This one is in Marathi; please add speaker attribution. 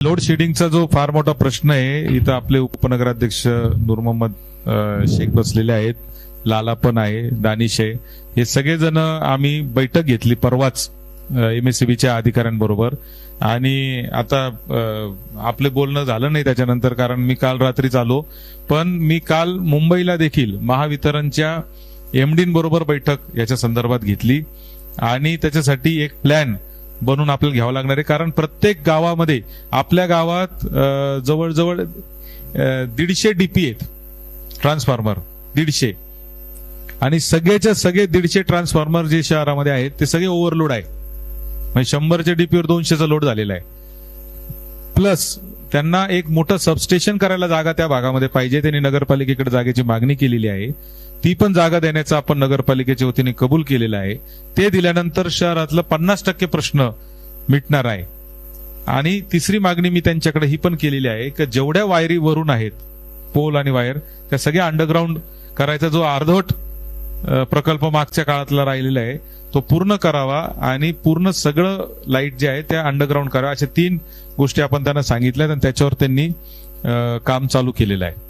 Speaker 1: लोड शेडिंगचा जो फार मोठा प्रश्न आहे, इथं आपले उपनगराध्यक्ष नूर मोहम्मद शेख बसलेले आहेत, लाला पण आहे, दानिश आहे, हे सगळेजण आम्ही बैठक घेतली परवाच एमएससीबीच्या अधिकाऱ्यांबरोबर. आणि आता आपले बोलणं झालं नाही त्याच्यानंतर, कारण मी काल रात्रीच आलो. पण मी काल मुंबईला देखील महावितरणच्या एमडींबरोबर बैठक याच्या संदर्भात घेतली आणि त्याच्यासाठी एक प्लॅन बनवून आपल्याला घ्यावं लागणार आहे. कारण प्रत्येक गावामध्ये, आपल्या गावात जवळजवळ 150 डीपी आहेत, ट्रान्सफॉर्मर 150, आणि सगळेच्या सगळे 150 ट्रान्सफॉर्मर जे शहरामध्ये आहेत ते सगळे ओव्हरलोड आहे. म्हणजे 100च्या डीपीवर 200चा लोड झालेला आहे. प्लस त्यांना एक मोठं सबस्टेशन करायला जागा त्या भागामध्ये पाहिजे. त्यांनी नगरपालिकेकडे जागेची मागणी केलेली आहे. ती पण जागा देण्याचा आपण नगरपालिकेच्या वतीने कबूल केलेला आहे. ते दिल्यानंतर शहरातलं 50% प्रश्न मिटणार आहे. आणि तिसरी मागणी मी त्यांच्याकडे ही पण केलेली आहे की जेवढ्या वायरी वरून आहेत, पोल आणि वायर, त्या सगळ्या अंडरग्राऊंड करायचा जो अर्धवट प्रकल्प मागच्या काळातला राहिलेला आहे तो पूर्ण करावा आणि पूर्ण सगळं लाईट जे आहे त्या अंडरग्राऊंड करावं. अशा 3 गोष्टी आपण त्यांना सांगितल्या आणि त्याच्यावर त्यांनी काम चालू केलेलं आहे.